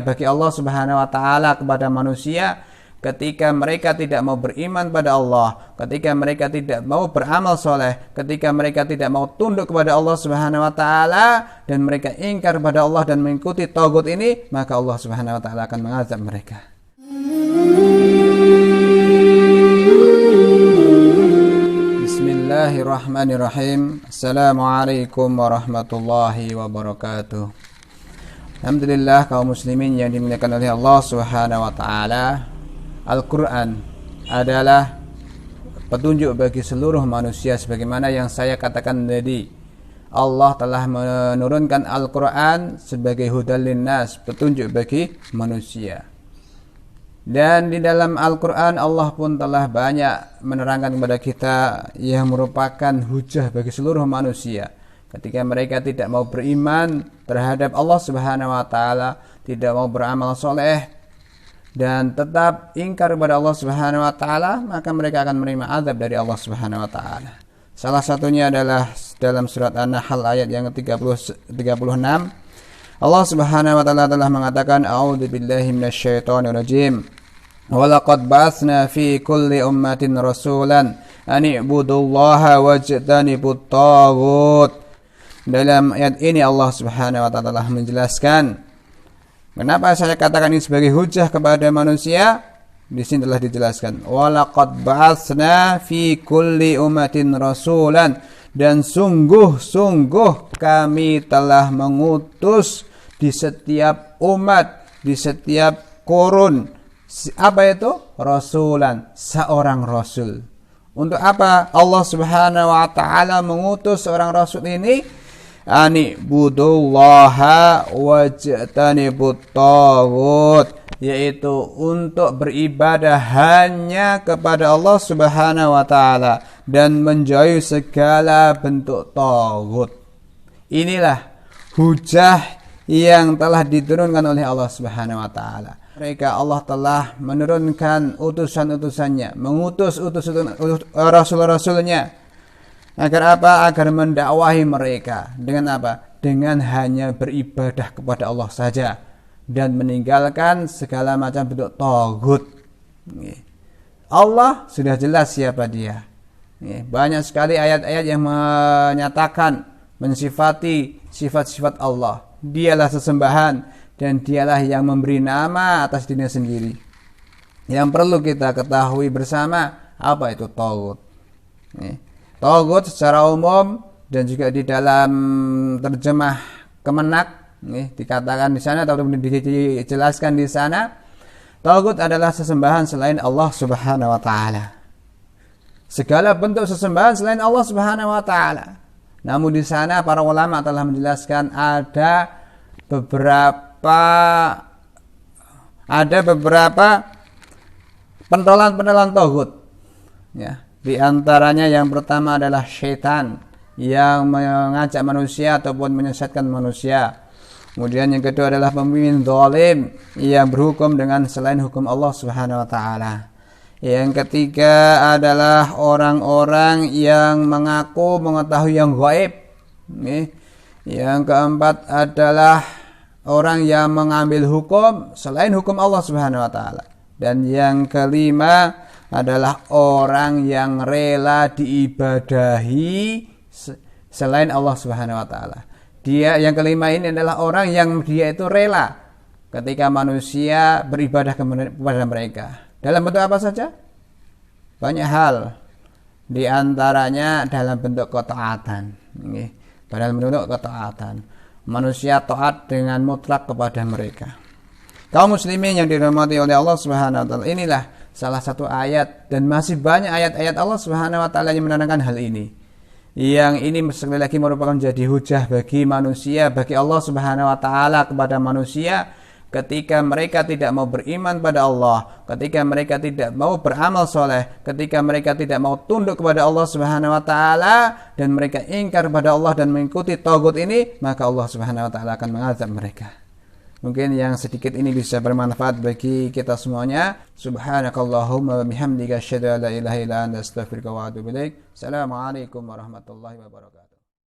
bagi Allah Subhanahu wa taala kepada manusia ketika mereka tidak mau beriman pada Allah, ketika mereka tidak mau beramal soleh, ketika mereka tidak mau tunduk kepada Allah Subhanahu wa taala dan mereka ingkar pada Allah dan mengikuti tagut ini, maka Allah Subhanahu wa taala akan mengazab mereka. Bismillahirrahmanirrahim. Assalamualaikum warahmatullahi wabarakatuh. Alhamdulillah kaum muslimin yang dimuliakan oleh Allah Subhanahu wa taala. Al-Quran adalah petunjuk bagi seluruh manusia sebagaimana yang saya katakan tadi. Allah telah menurunkan Al-Quran sebagai hudal linnas, petunjuk bagi manusia. Dan di dalam Al-Quran Allah pun telah banyak menerangkan kepada kita yang merupakan hujah bagi seluruh manusia. Ketika mereka tidak mau beriman terhadap Allah Subhanahu wa taala, tidak mau beramal soleh dan tetap ingkar kepada Allah Subhanahu wa taala, maka mereka akan menerima azab dari Allah Subhanahu wa taala. Salah satunya adalah dalam surat An-Nahl ayat yang ke-36. Allah Subhanahu wa taala telah mengatakan, a'udzubillahi minasyaitonir rajim. Wa laqad ba'atsna fi kulli ummatin rasulan an i'budullaha wajtanibut taghut. Dalam ayat ini Allah Subhanahu wa taala telah menjelaskan kenapa saya katakan ini sebagai hujah kepada manusia. Di sini telah dijelaskan, walaqad ba'atsna fi kulli ummatin rasulan, dan sungguh-sungguh kami telah mengutus di setiap umat, di setiap kurun. Apa itu? Rasulan, seorang rasul. Untuk apa Allah Subhanahu wa taala mengutus seorang rasul ini? Ani budullaha wajtanibut taghut, yaitu untuk beribadah hanya kepada Allah Subhanahu wa taala dan menjauhi segala bentuk taghut. Inilah hujah yang telah diturunkan oleh Allah Subhanahu wa taala. Mereka Allah telah menurunkan utusan-utusannya, mengutus rasul-rasulnya. Agar apa? Agar mendakwahi mereka. Dengan apa? Dengan hanya beribadah kepada Allah saja dan meninggalkan segala macam bentuk taghut. Allah sudah jelas siapa dia. Banyak sekali ayat-ayat yang menyatakan, mensifati sifat-sifat Allah. Dialah sesembahan dan dialah yang memberi nama atas dirinya sendiri. Yang perlu kita ketahui bersama, apa itu taghut? Taghut secara umum dan juga di dalam terjemah Kemenak dikatakan di sana atau dijelaskan di sana, taghut adalah sesembahan selain Allah Subhanahu wa taala. Segala bentuk sesembahan selain Allah Subhanahu wa taala. Namun di sana para ulama telah menjelaskan ada beberapa pentolan-pentolan taghut. Ya. Di antaranya yang pertama adalah syaitan yang mengajak manusia ataupun menyesatkan manusia. Kemudian yang kedua adalah pemimpin zalim yang berhukum dengan selain hukum Allah Subhanahu wa taala. Yang ketiga adalah orang-orang yang mengaku mengetahui yang gaib. Yang keempat adalah orang yang mengambil hukum selain hukum Allah Subhanahu wa taala. Dan yang kelima adalah orang yang rela diibadahi selain Allah Subhanahu wa taala. Dia yang kelima ini adalah orang yang dia itu rela ketika manusia beribadah kepada mereka. Dalam bentuk apa saja? Banyak hal. Di antaranya dalam bentuk ketaatan. Dalam bentuk ketaatan. Manusia taat dengan mutlak kepada mereka. Kaum muslimin yang dirahmati oleh Allah Subhanahu wa taala, inilah salah satu ayat dan masih banyak ayat-ayat Allah Subhanahu wa taala yang menerangkan hal ini. Yang ini sekali lagi merupakan jadi hujah bagi manusia, bagi Allah Subhanahu wa taala kepada manusia ketika mereka tidak mau beriman pada Allah, ketika mereka tidak mau beramal soleh, ketika mereka tidak mau tunduk kepada Allah Subhanahu wa taala dan mereka ingkar pada Allah dan mengikuti tagut ini, maka Allah Subhanahu wa taala akan mengazab mereka. Mungkin yang sedikit ini bisa bermanfaat bagi kita semuanya. Subhanakallahumma wa bihamdika asyhadu an la ilaha illa anta astaghfiruka wa atubu ilaik. Assalamualaikum warahmatullahi wabarakatuh.